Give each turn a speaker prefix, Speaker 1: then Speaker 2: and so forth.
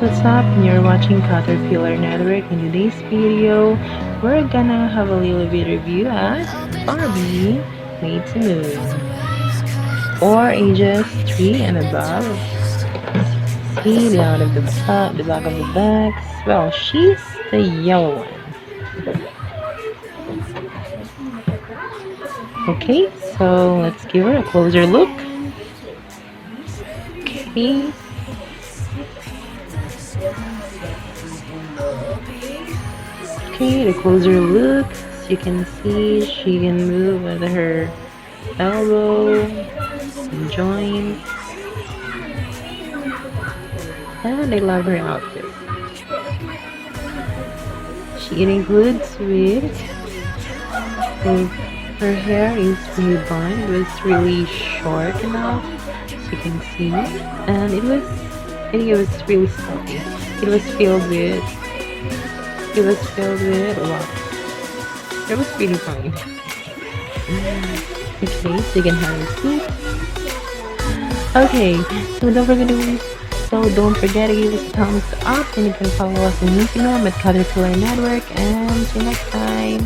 Speaker 1: what's up? You're watching Caterpillar Network. In today's video, we're gonna have a little bit review at Barbie Made to Move, or ages 3 and above. See the out of the back of the box. Well, she's the yellow one. Okay, so let's give her a closer look. Okay. Okay, the closer look. As you can see, she can move with her elbow, some joints, and I love her outfit. It includes with her hair is rebond. It was really short enough, as you can see, and I think it was really stuffy. It was filled with locks. It was really fine. Okay, so you can have a seat. Okay, so don't forget to give us a thumbs up, and you can follow us on Instagram at Caterpillar Network, and see you next time.